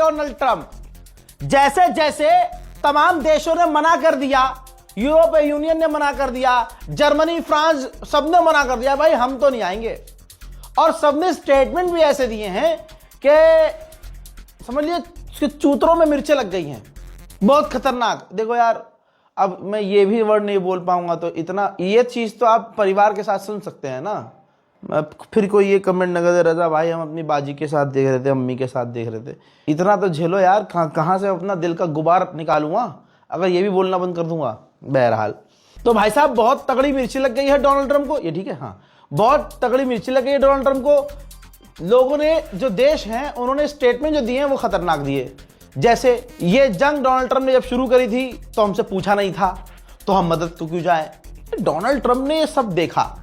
Donald Trump. जैसे जैसे तमाम देशों ने मना कर दिया, यूरोपीय यूनियन ने मना कर दिया, जर्मनी, फ्रांस, सबने मना कर दिया, भाई हम तो नहीं आएंगे। और सबने स्टेटमेंट भी ऐसे दिए हैं कि समझ लीजिए चूतरों में मिर्चें लग गई हैं, बहुत खतरनाक। देखो यार, अब मैं ये भी वर्ड नहीं बोल पाऊंगा, तो इतना ये चीज तो आप परिवार के साथ सुन सकते हैं ना। अब फिर कोई ये कमेंट न करे, रजा भाई हम अपनी बाजी के साथ देख रहे थे, अम्मी के साथ देख रहे थे। इतना तो झेलो यार, कहाँ से अपना दिल का गुबार निकालूंगा अगर ये भी बोलना बंद कर दूंगा। बहरहाल, तो भाई साहब बहुत तगड़ी मिर्ची लग गई है डोनाल्ड ट्रंप को, ये ठीक है, हाँ बहुत तगड़ी मिर्ची लग गई है डोनाल्ड ट्रंप को। लोगों ने, जो देश हैं, उन्होंने स्टेटमेंट जो दिए हैं वो खतरनाक दिए। जैसे ये जंग डोनाल्ड ट्रंप ने जब शुरू करी थी तो हमसे पूछा नहीं था, तो हम मदद तो क्यों जाए। डोनाल्ड ट्रंप ने ये सब देखा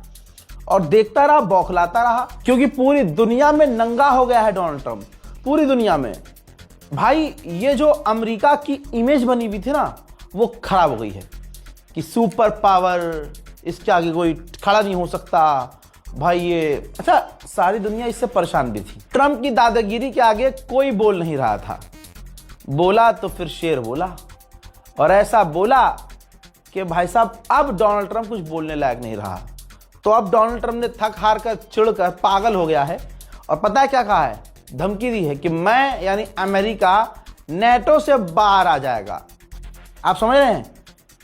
और देखता रहा, बौखलाता रहा, क्योंकि पूरी दुनिया में नंगा हो गया है डोनाल्ड ट्रंप, पूरी दुनिया में। भाई ये जो अमेरिका की इमेज बनी हुई थी ना, वो खराब हो गई है कि सुपर पावर, इसके आगे कोई खड़ा नहीं हो सकता भाई। ये अच्छा, सारी दुनिया इससे परेशान भी थी। ट्रंप की दादागिरी के आगे कोई बोल नहीं रहा था। बोला तो फिर शेर बोला, और ऐसा बोला कि भाई साहब अब डोनाल्ड ट्रंप कुछ बोलने लायक नहीं रहा। तो अब डोनाल्ड ट्रंप ने थक हार कर, चिढ़कर पागल हो गया है, और पता है क्या कहा है, धमकी दी है कि मैं यानी अमेरिका नेटो से बाहर आ जाएगा। आप समझ रहे हैं,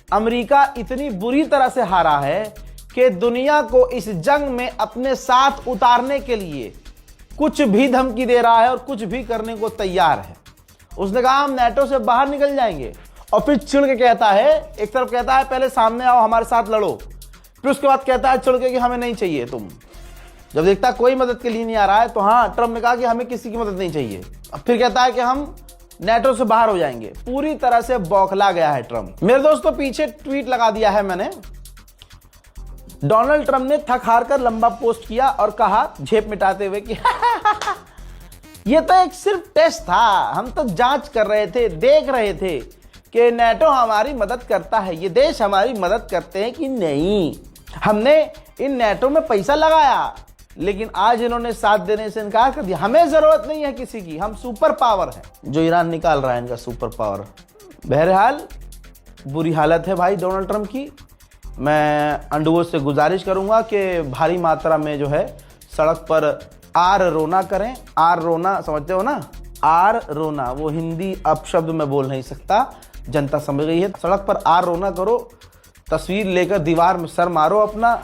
अमेरिका इतनी बुरी तरह से हारा है कि दुनिया को इस जंग में अपने साथ उतारने के लिए कुछ भी धमकी दे रहा है और कुछ भी करने को तैयार है। उसने कहा हम नेटो से बाहर निकल जाएंगे, और फिर चिढ़ के कहता है, एक तरफ कहता है पहले सामने आओ हमारे साथ लड़ो, फिर उसके बाद कहता है चिढ़ के कि हमें नहीं चाहिए तुम। जब देखता कोई मदद के लिए नहीं आ रहा है, तो हाँ, ट्रंप ने कहा कि हमें किसी की मदद नहीं चाहिए। अब फिर कहता है कि हम नेटो से बाहर हो जाएंगे। पूरी तरह से बौखला गया है ट्रंप। मेरे दोस्तों, पीछे ट्वीट लगा दिया है मैंने। डोनाल्ड ट्रंप ने थक हार कर लंबा पोस्ट किया और कहा झेप मिटाते हुए कि ये तो एक सिर्फ टेस्ट था, हम तो जांच कर रहे थे, देख रहे थे कि नेटो हमारी मदद करता है, ये देश हमारी मदद करते हैं कि नहीं। हमने इन नेटो में पैसा लगाया, लेकिन आज इन्होंने साथ देने से इनकार कर दिया। हमें जरूरत नहीं है किसी की, हम सुपर पावर हैं। जो ईरान निकाल रहा है इनका सुपर पावर। बहरहाल बुरी हालत है भाई डोनाल्ड ट्रंप की। मैं अंडुओं से गुजारिश करूंगा कि भारी मात्रा में जो है सड़क पर आर रोना करें। आर रोना समझते हो ना, आर रोना, वो हिंदी अपशब्द मैं बोल नहीं सकता, जनता समझ गई है। सड़क पर आर रोना करो, तस्वीर लेकर दीवार में सर मारो अपना।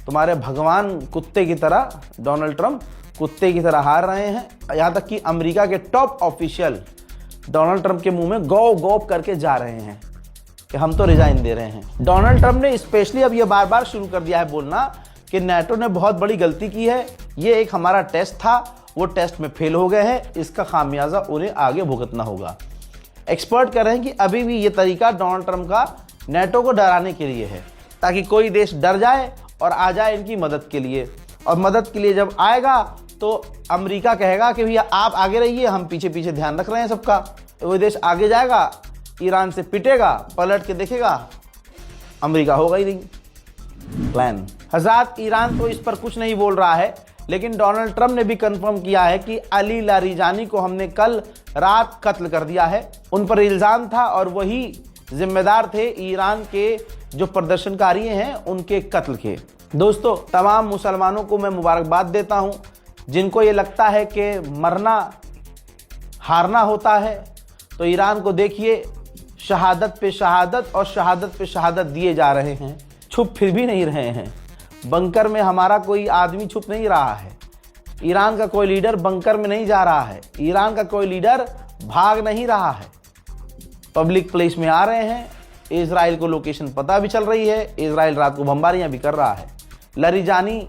तुम्हारे भगवान कुत्ते की तरह, डोनाल्ड ट्रंप कुत्ते की तरह हार रहे हैं। यहाँ तक कि अमेरिका के टॉप ऑफिशियल डोनाल्ड ट्रंप के मुंह में गौ गौप करके जा रहे हैं कि हम तो रिजाइन दे रहे हैं। डोनाल्ड ट्रंप ने स्पेशली अब ये बार बार शुरू कर दिया है बोलना कि नेटो ने बहुत बड़ी गलती की है, ये एक हमारा टेस्ट था, वो टेस्ट में फेल हो गए हैं, इसका खामियाजा उन्हें आगे भुगतना होगा। एक्सपर्ट कह रहे हैं कि अभी भी ये तरीका डोनाल्ड ट्रंप का नेटो को डराने के लिए है, ताकि कोई देश डर जाए और आ जाए इनकी मदद के लिए। और मदद के लिए जब आएगा तो अमेरिका कहेगा कि भैया आप आगे रहिए, हम पीछे पीछे ध्यान रख रहे हैं सबका। तो वो देश आगे जाएगा, ईरान से पिटेगा, पलट के देखेगा, अमेरिका होगा ही नहीं। प्लान हज़रात, ईरान तो इस पर कुछ नहीं बोल रहा है, लेकिन डोनाल्ड ट्रंप ने भी कंफर्म किया है कि अली लारिजानी को हमने कल रात कत्ल कर दिया है। उन पर इल्ज़ाम था और वही जिम्मेदार थे ईरान के जो प्रदर्शनकारी हैं उनके कत्ल के। दोस्तों, तमाम मुसलमानों को मैं मुबारकबाद देता हूं। जिनको ये लगता है कि मरना हारना होता है, तो ईरान को देखिए, शहादत पे शहादत और शहादत पे शहादत दिए जा रहे हैं, छुप फिर भी नहीं रहे हैं। बंकर में हमारा कोई आदमी छुप नहीं रहा है, ईरान का कोई लीडर बंकर में नहीं जा रहा है, ईरान का कोई लीडर भाग नहीं रहा है, पब्लिक प्लेस में आ रहे हैं। इजराइल को लोकेशन पता भी चल रही है, इजराइल रात को बमबारियां भी कर रहा है। लारिजानी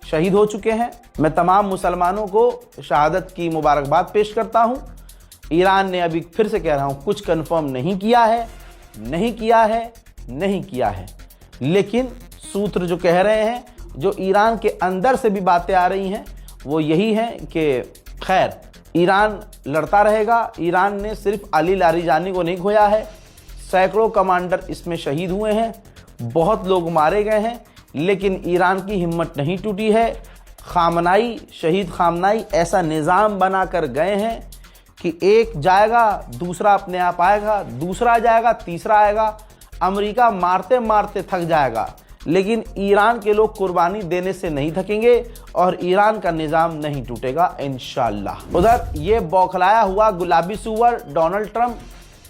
शहीद हो चुके हैं। मैं तमाम मुसलमानों को शहादत की मुबारकबाद पेश करता हूं। ईरान ने अभी फिर से कह रहा हूं, कुछ कंफर्म नहीं किया है, नहीं किया है, नहीं किया है, लेकिन सूत्र जो कह रहे हैं, जो ईरान के अंदर से भी बातें आ रही हैं, वो यही है कि खैर ईरान लड़ता रहेगा। ईरान ने सिर्फ अली लारिजानी को नहीं खोया है, सैकड़ों कमांडर इसमें शहीद हुए हैं, बहुत लोग मारे गए हैं, लेकिन ईरान की हिम्मत नहीं टूटी है। खामनाई, शहीद खामनाई ऐसा निज़ाम बना कर गए हैं कि एक जाएगा, दूसरा अपने आप आएगा, दूसरा जाएगा, तीसरा आएगा। अमेरिका मारते मारते थक जाएगा, लेकिन ईरान के लोग कुर्बानी देने से नहीं थकेंगे और ईरान का निजाम नहीं टूटेगा इंशाअल्लाह। उधर ये बौखलाया हुआ गुलाबी सुअर डोनाल्ड ट्रंप,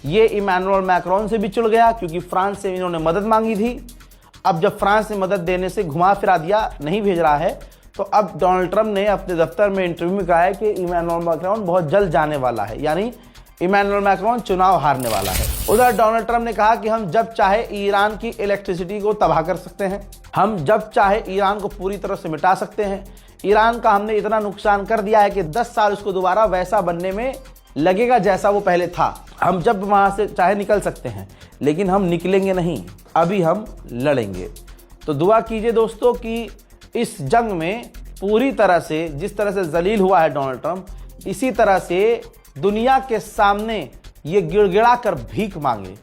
ये इमैनुअल मैक्रोन से भी चिढ़ गया, क्योंकि फ्रांस से इन्होंने मदद मांगी थी। अब जब फ्रांस ने मदद देने से घुमा फिरा दिया, नहीं भेज रहा है, तो अब डोनाल्ड ट्रंप ने अपने दफ्तर में इंटरव्यू में कहा है कि इमैनुअल मैक्रोन बहुत जल्द जाने वाला है, यानी इमैनुअल मैक्रोन चुनाव हारने वाला है। उधर डोनाल्ड ट्रंप ने कहा कि हम जब चाहे ईरान की इलेक्ट्रिसिटी को तबाह कर सकते हैं, हम जब चाहे ईरान को पूरी तरह से मिटा सकते हैं। ईरान का हमने इतना नुकसान कर दिया है कि 10 साल उसको दोबारा वैसा बनने में लगेगा जैसा वो पहले था। हम जब वहां से चाहे निकल सकते हैं, लेकिन हम निकलेंगे नहीं, अभी हम लड़ेंगे। तो दुआ कीजिए दोस्तों कि इस जंग में पूरी तरह से, जिस तरह से जलील हुआ है डोनाल्ड ट्रंप, इसी तरह से दुनिया के सामने ये गिड़गिड़ा कर भीख मांगे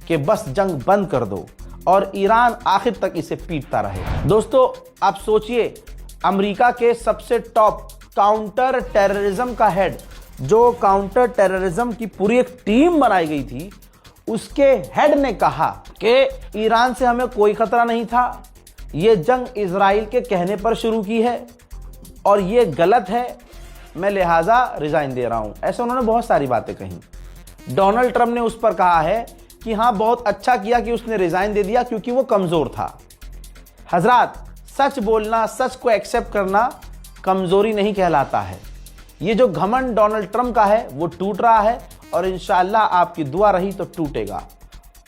कि बस जंग बंद कर दो और ईरान आखिर तक इसे पीटता रहे। दोस्तों आप सोचिए, अमेरिका के सबसे टॉप काउंटर टेररिज्म का हेड, जो काउंटर टेररिज्म की पूरी एक टीम बनाई गई थी, उसके हेड ने कहा कि ईरान से हमें कोई खतरा नहीं था, ये जंग इजराइल के कहने पर शुरू की है और ये गलत है, मैं लिहाजा रिजाइन दे रहा हूं। ऐसे उन्होंने बहुत सारी बातें कही। डोनाल्ड ट्रंप ने उस पर कहा है कि हाँ बहुत अच्छा किया कि उसने रिजाइन दे दिया, क्योंकि वो कमजोर था। हजरात, सच बोलना, सच को एक्सेप्ट करना कमजोरी नहीं कहलाता है। ये जो घमंड डोनाल्ड ट्रंप का है वो टूट रहा है और इंशाअल्लाह आपकी दुआ रही तो टूटेगा।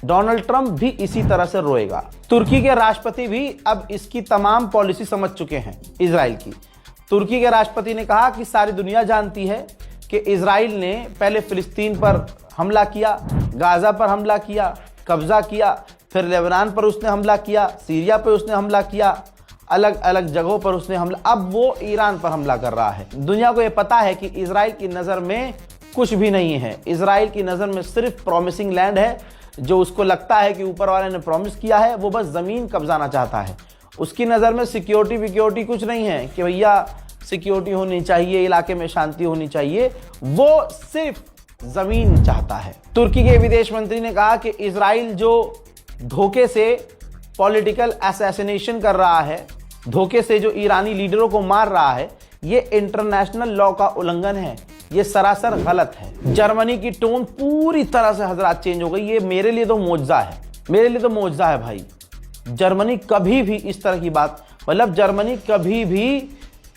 डोनाल्ड ट्रंप भी इसी तरह से रोएगा। तुर्की के राष्ट्रपति भी अब इसकी तमाम पॉलिसी समझ चुके हैं इजराइल की। तुर्की के राष्ट्रपति ने कहा कि सारी दुनिया जानती है कि इजराइल ने पहले फिलिस्तीन पर हमला किया, गाजा पर हमला किया, कब्जा किया, फिर लेबनान पर उसने हमला किया, सीरिया पर उसने हमला किया, अलग अलग जगहों पर उसने हमला, अब वो ईरान पर हमला कर रहा है। दुनिया को ये पता है कि इजराइल की नज़र में कुछ भी नहीं है। इजराइल की नज़र में सिर्फ प्रॉमिसिंग लैंड है, जो उसको लगता है कि ऊपर वाले ने प्रॉमिस किया है, वो बस ज़मीन कब्जाना चाहता है। उसकी नज़र में सिक्योरिटी कुछ नहीं है कि भैया सिक्योरिटी होनी चाहिए, इलाके में शांति होनी चाहिए, वो सिर्फ ज़मीन चाहता है। तुर्की के विदेश मंत्री ने कहा कि इजराइल जो धोखे से पॉलिटिकल असैसिनेशन कर रहा है, धोखे से जो ईरानी लीडरों को मार रहा है, ये इंटरनेशनल लॉ का उल्लंघन है, ये सरासर गलत है। जर्मनी की टोन पूरी तरह से हजरात चेंज हो गई। ये मेरे लिए तो मौजज़ा है, मेरे लिए तो मौजज़ा है भाई। जर्मनी कभी भी इस तरह की बात, मतलब जर्मनी कभी भी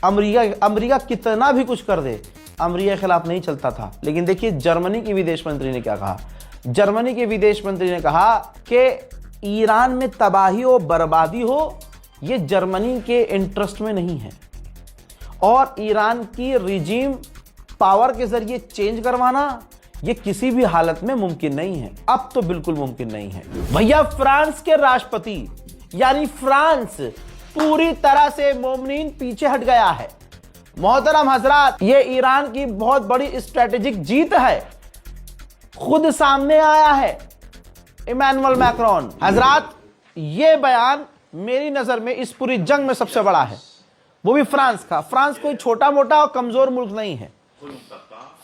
अमेरिका कितना भी कुछ कर दे, अमेरिका के खिलाफ नहीं चलता था। लेकिन देखिए जर्मनी की विदेश मंत्री ने क्या कहा। जर्मनी के विदेश मंत्री ने कहा कि ईरान में तबाही हो, बर्बादी हो, ये जर्मनी के इंटरेस्ट में नहीं है, और ईरान की रिजीम पावर के जरिए चेंज करवाना ये किसी भी हालत में मुमकिन नहीं है। अब तो बिल्कुल मुमकिन नहीं है भैया। फ्रांस के राष्ट्रपति यानी फ्रांस पूरी तरह से मोमिनीन पीछे हट गया है। मोहतरम हजरात, ये ईरान की बहुत बड़ी स्ट्रेटेजिक जीत है, खुद सामने आया है इमैनुअल मैक्रोन। हजरात, ये बयान मेरी नजर में इस पूरी जंग में सबसे बड़ा है, वो भी फ्रांस का। फ्रांस कोई छोटा मोटा और कमजोर मुल्क नहीं है।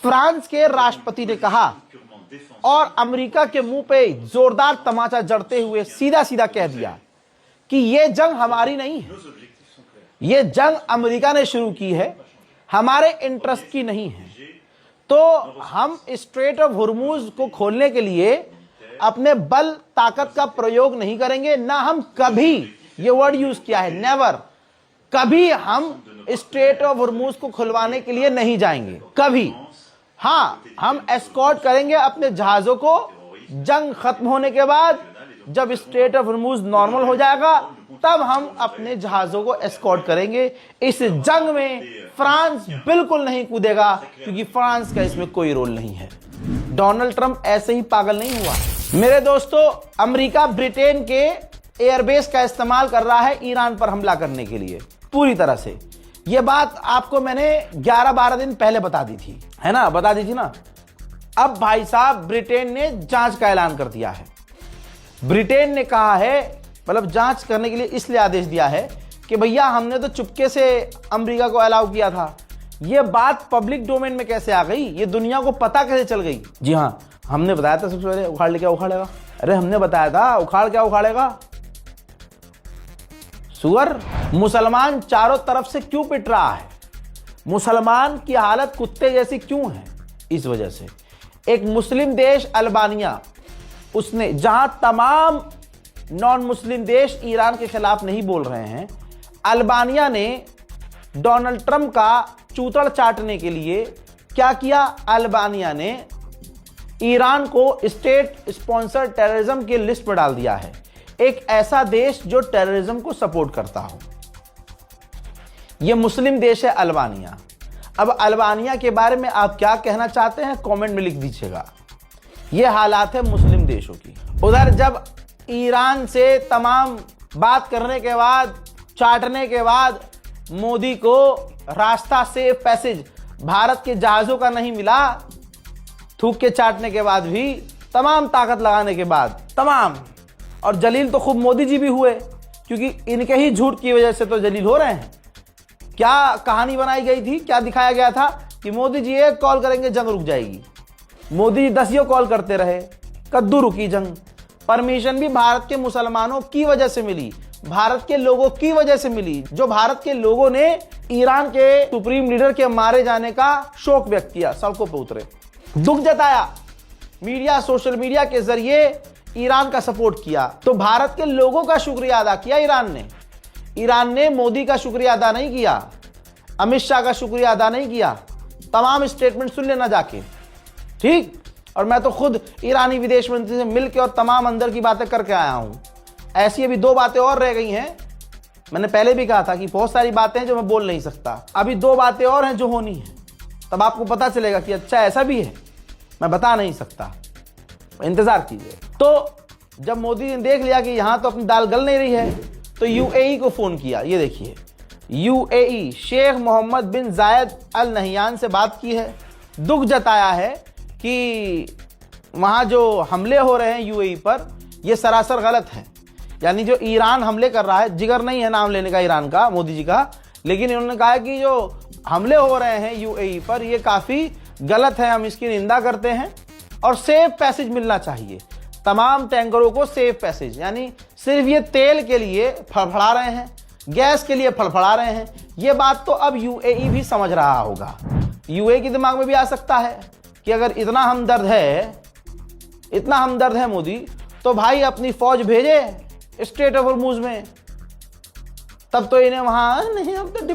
फ्रांस के राष्ट्रपति ने कहा और अमेरिका के मुंह पे जोरदार तमाचा जड़ते हुए सीधा सीधा कह दिया कि ये जंग हमारी नहीं है, ये जंग अमेरिका ने शुरू की है, हमारे इंटरेस्ट की नहीं है। तो हम स्ट्रेट ऑफ हुर्मुज को खोलने के लिए अपने बल ताकत का प्रयोग नहीं करेंगे, ना हम कभी, ये वर्ड यूज किया है, नेवर, कभी हम स्ट्रेट ऑफ हुर्मुज को खुलवाने के लिए नहीं जाएंगे कभी। हाँ, हम एस्कॉर्ट करेंगे अपने जहाजों को, जंग खत्म होने के बाद जब स्ट्रेट ऑफ हुर्मुज नॉर्मल हो जाएगा तब हम अपने जहाजों को एस्कॉर्ट करेंगे। इस जंग में फ्रांस बिल्कुल नहीं कूदेगा, क्योंकि फ्रांस का इसमें कोई रोल नहीं है। डोनाल्ड ट्रंप ऐसे ही पागल नहीं हुआ मेरे दोस्तों। अमेरिका ब्रिटेन के एयरबेस का इस्तेमाल कर रहा है ईरान पर हमला करने के लिए पूरी तरह से। यह बात आपको मैंने 11-12 दिन पहले बता दी थी, है ना, बता दी थी ना। अब भाई साहब ब्रिटेन ने जांच का ऐलान कर दिया है। ब्रिटेन ने कहा है, मतलब जांच करने के लिए इसलिए आदेश दिया है कि भैया हमने तो चुपके से अमेरिका को अलाउ किया था, ये बात पब्लिक डोमेन में कैसे आ गई, ये दुनिया को पता कैसे चल गई? जी हाँ, हमने बताया था सबसे पहले उखाड़ ले क्या उखाड़ेगा। अरे हमने बताया था उखाड़ क्या उखाड़ेगा, सुअर। मुसलमान चारों तरफ से क्यों पिट रहा है, मुसलमान की हालत कुत्ते जैसी क्यों है? इस वजह से एक मुस्लिम देश अल्बानिया, उसने जहां तमाम नॉन मुस्लिम देश ईरान के खिलाफ नहीं बोल रहे हैं, अल्बानिया ने डोनाल्ड ट्रंप का चूतड़ चाटने के लिए क्या किया? अल्बानिया ने ईरान को स्टेट स्पॉन्सर्ड टेररिज्म की लिस्ट पर डाल दिया है, एक ऐसा देश जो टेररिज्म को सपोर्ट करता हो। यह मुस्लिम देश है अल्बानिया। अब अल्बानिया के बारे में आप क्या कहना चाहते हैं कमेंट में लिख दीजिएगा। यह हालात है मुस्लिम देशों की। उधर जब ईरान से तमाम बात करने के बाद, चाटने के बाद मोदी को रास्ता सेफ पैसेज भारत के जहाजों का नहीं मिला, थूक के चाटने के बाद भी, तमाम ताकत लगाने के बाद तमाम, और जलील तो खूब मोदी जी भी हुए, क्योंकि इनके ही झूठ की वजह से तो जलील हो रहे हैं। क्या कहानी बनाई गई थी, क्या दिखाया गया था कि मोदी जी एक कॉल करेंगे जंग रुक जाएगी। मोदी जी 10 कॉल करते रहे, कद्दू रुकी जंग। परमिशन भी भारत के मुसलमानों की वजह से मिली, भारत के लोगों की वजह से मिली, जो भारत के लोगों ने ईरान के सुप्रीम लीडर के मारे जाने का शोक व्यक्त किया, सड़कों पर उतरे, दुख जताया, मीडिया, सोशल मीडिया के जरिए ईरान का सपोर्ट किया। तो भारत के लोगों का शुक्रिया अदा किया ईरान ने मोदी का शुक्रिया अदा नहीं किया, अमित शाह का शुक्रिया अदा नहीं किया। तमाम स्टेटमेंट सुन लेना जाके, ठीक। और मैं तो खुद ईरानी विदेश मंत्री से मिलकर और तमाम अंदर की बातें करके आया हूं। ऐसी अभी 2 बातें और रह गई हैं। मैंने पहले भी कहा था कि बहुत सारी बातें हैं जो मैं बोल नहीं सकता, अभी 2 बातें और हैं जो होनी है, तब आपको पता चलेगा कि अच्छा ऐसा भी है, मैं बता नहीं सकता, इंतजार कीजिए। तो जब मोदी ने देख लिया कि यहां तो अपनी दाल गल नहीं रही है, तो यूएई को फोन किया। ये देखिए, यूएई शेख मोहम्मद बिन जायद अल नहयान से बात की है, दुख जताया है कि वहां जो हमले हो रहे हैं यूएई पर, ये सरासर गलत है। यानी जो ईरान हमले कर रहा है, जिगर नहीं है नाम लेने का ईरान का, मोदी जी का, लेकिन इन्होंने कहा कि जो हमले हो रहे हैं यूएई पर, ये काफी गलत है, हम इसकी निंदा करते हैं और सेफ पैसेज मिलना चाहिए तमाम टैंकरों को। सेफ पैसेज यानी सिर्फ ये तेल के लिए फड़फड़ा रहे हैं, गैस के लिए फड़फड़ा रहे हैं। ये बात तो अब यूएई भी समझ रहा होगा। यूएई के दिमाग में भी आ सकता है कि अगर इतना हमदर्द है मोदी, तो भाई अपनी फौज भेजे स्टेट ऑफ हॉर्मुज में, तब तो इन्हें वहां नहीं, अब तो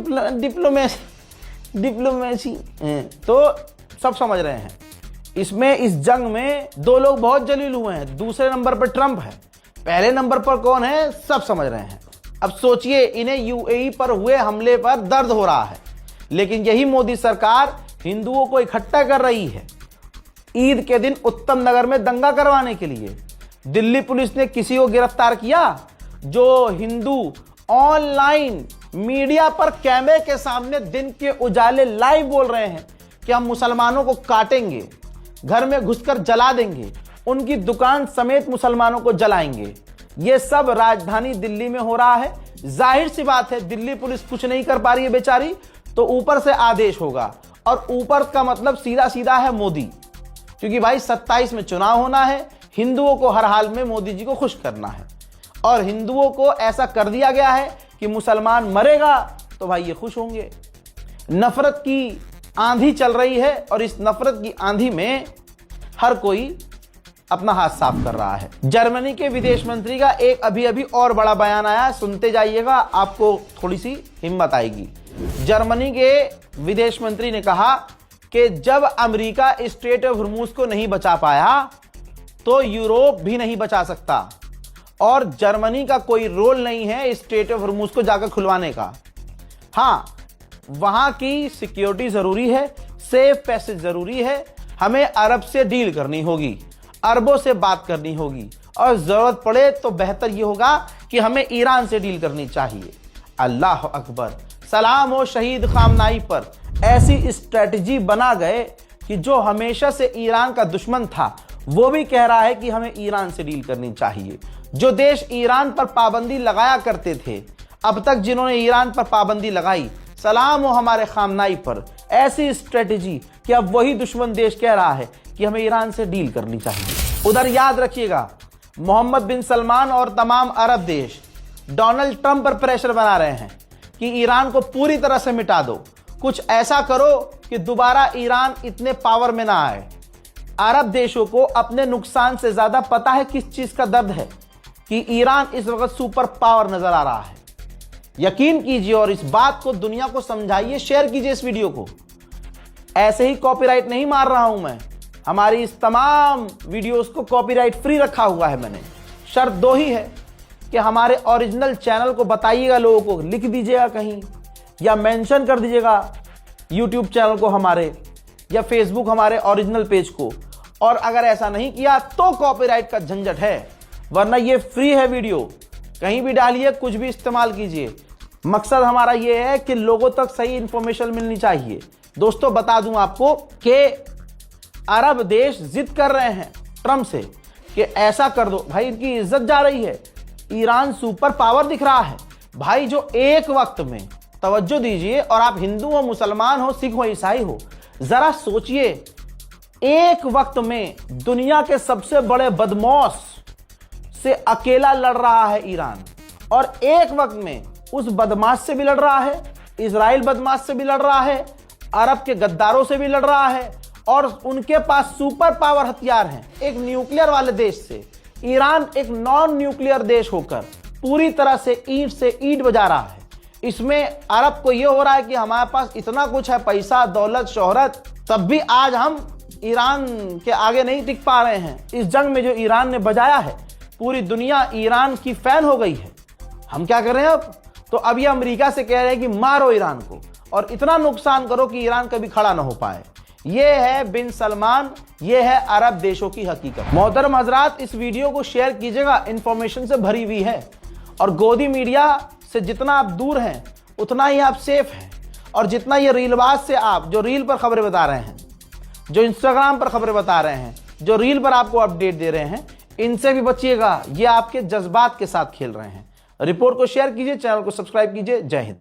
डिप्लोमेसी तो सब समझ रहे हैं। इसमें इस जंग में 2 लोग बहुत जलील हुए हैं। दूसरे नंबर पर ट्रंप है, पहले नंबर पर कौन है सब समझ रहे हैं। अब सोचिए, इन्हें यूएई पर हुए हमले पर दर्द हो रहा है, लेकिन यही मोदी सरकार हिंदुओं को इकट्ठा कर रही है ईद के दिन उत्तम नगर में दंगा करवाने के लिए। दिल्ली पुलिस ने किसी को गिरफ्तार किया जो हिंदू ऑनलाइन मीडिया पर कैमरे के सामने दिन के उजाले लाइव बोल रहे हैं कि हम मुसलमानों को काटेंगे, घर में घुसकर जला देंगे, उनकी दुकान समेत मुसलमानों को जलाएंगे। यह सब राजधानी दिल्ली में हो रहा है। जाहिर सी बात है, दिल्ली पुलिस कुछ नहीं कर पा रही है बेचारी, तो ऊपर से आदेश होगा, और ऊपर का मतलब सीधा सीधा है मोदी, क्योंकि भाई 27 में चुनाव होना है, हिंदुओं को हर हाल में मोदी जी को खुश करना है, और हिंदुओं को ऐसा कर दिया गया है कि मुसलमान मरेगा तो भाई ये खुश होंगे। नफरत की आंधी चल रही है, और इस नफरत की आंधी में हर कोई अपना हाथ साफ कर रहा है। जर्मनी के विदेश मंत्री का एक अभी और बड़ा बयान आया, सुनते जाइएगा, आपको थोड़ी सी हिम्मत आएगी। जर्मनी के विदेश मंत्री ने कहा कि जब अमेरिका स्ट्रेट ऑफ हॉर्मुज को नहीं बचा पाया, तो यूरोप भी नहीं बचा सकता, और जर्मनी का कोई रोल नहीं है स्ट्रेट ऑफ हॉर्मुज को जाकर खुलवाने का। हाँ, वहां की सिक्योरिटी जरूरी है, सेफ पैसेज जरूरी है, हमें अरब से डील करनी होगी, अरबों से बात करनी होगी, और जरूरत पड़े तो बेहतर यह होगा कि हमें ईरान से डील करनी चाहिए। अल्लाह अकबर, सलाम हो शहीद खामनाई पर। ऐसी स्ट्रेटजी बना गए कि जो हमेशा से ईरान का दुश्मन था, वो भी कह रहा है कि हमें ईरान से डील करनी चाहिए। जो देश ईरान पर पाबंदी लगाया करते थे, अब तक जिन्होंने ईरान पर पाबंदी लगाई, सलाम हो हमारे खामनाई पर। ऐसी स्ट्रेटेजी कि अब वही दुश्मन देश कह रहा है कि हमें ईरान से डील करनी चाहिए। उधर याद रखिएगा, मोहम्मद बिन सलमान और तमाम अरब देश डोनाल्ड ट्रंप पर प्रेशर बना रहे हैं कि ईरान को पूरी तरह से मिटा दो, कुछ ऐसा करो कि दोबारा ईरान इतने पावर में ना आए। अरब देशों को अपने नुकसान से ज्यादा पता है किस चीज का दर्द है, कि ईरान इस वक्त सुपर पावर नजर आ रहा है। यकीन कीजिए और इस बात को दुनिया को समझाइए, शेयर कीजिए इस वीडियो को। ऐसे ही कॉपीराइट नहीं मार रहा हूं मैं, हमारी इस तमाम वीडियोस को कॉपीराइट फ्री रखा हुआ है मैंने। शर्त दो ही है कि हमारे ओरिजिनल चैनल को बताइएगा, लोगों को लिख दीजिएगा कहीं या मेंशन कर दीजिएगा यूट्यूब चैनल को हमारे, या फेसबुक हमारे ओरिजिनल पेज को। और अगर ऐसा नहीं किया तो कॉपीराइट का झंझट है, वरना ये फ्री है वीडियो, कहीं भी डालिए, कुछ भी इस्तेमाल कीजिए। मकसद हमारा ये है कि लोगों तक सही इंफॉर्मेशन मिलनी चाहिए। दोस्तों बता दूं आपको कि अरब देश जिद कर रहे हैं ट्रंप से कि ऐसा कर दो। भाई इनकी इज्जत जा रही है, ईरान सुपर पावर दिख रहा है भाई, जो एक वक्त में, तवज्जो दीजिए, और आप हिंदू हो, मुसलमान हो, सिख हो, ईसाई हो, जरा सोचिए, एक वक्त में दुनिया के सबसे बड़े बदमाश से अकेला लड़ रहा है ईरान, और एक वक्त में उस बदमाश से भी लड़ रहा है, इजराइल बदमाश से भी लड़ रहा है, अरब के गद्दारों से भी लड़ रहा है, और उनके पास सुपर पावर हथियार हैं एक न्यूक्लियर वाले देश से। ईरान एक नॉन न्यूक्लियर देश होकर पूरी तरह से ईंट बजा रहा है। इसमें अरब को यह हो रहा है कि हमारे पास इतना कुछ है, पैसा, दौलत, शोहरत, तब भी आज हम ईरान के आगे नहीं टिक पा रहे हैं। इस जंग में जो ईरान ने बजाया है, पूरी दुनिया ईरान की फैन हो गई है। हम क्या कर रहे हैं अब? तो अब ये अमेरिका से कह रहे हैं कि मारो ईरान को और इतना नुकसान करो कि ईरान कभी खड़ा ना हो पाए। ये है बिन सलमान, ये है अरब देशों की हकीकत। मोहतरम हजरात, इस वीडियो को शेयर कीजिएगा, इंफॉर्मेशन से भरी हुई है, और गोदी मीडिया से जितना आप दूर हैं उतना ही आप सेफ हैं। और जितना ये रीलबाज से आप जो रील पर खबरें बता रहे हैं, जो इंस्टाग्राम पर खबरें बता रहे हैं, जो रील पर आपको अपडेट दे रहे हैं, इनसे भी बचिएगा, ये आपके जज्बात के साथ खेल रहे हैं। रिपोर्ट को शेयर कीजिए, चैनल को सब्सक्राइब कीजिए। जय हिंद।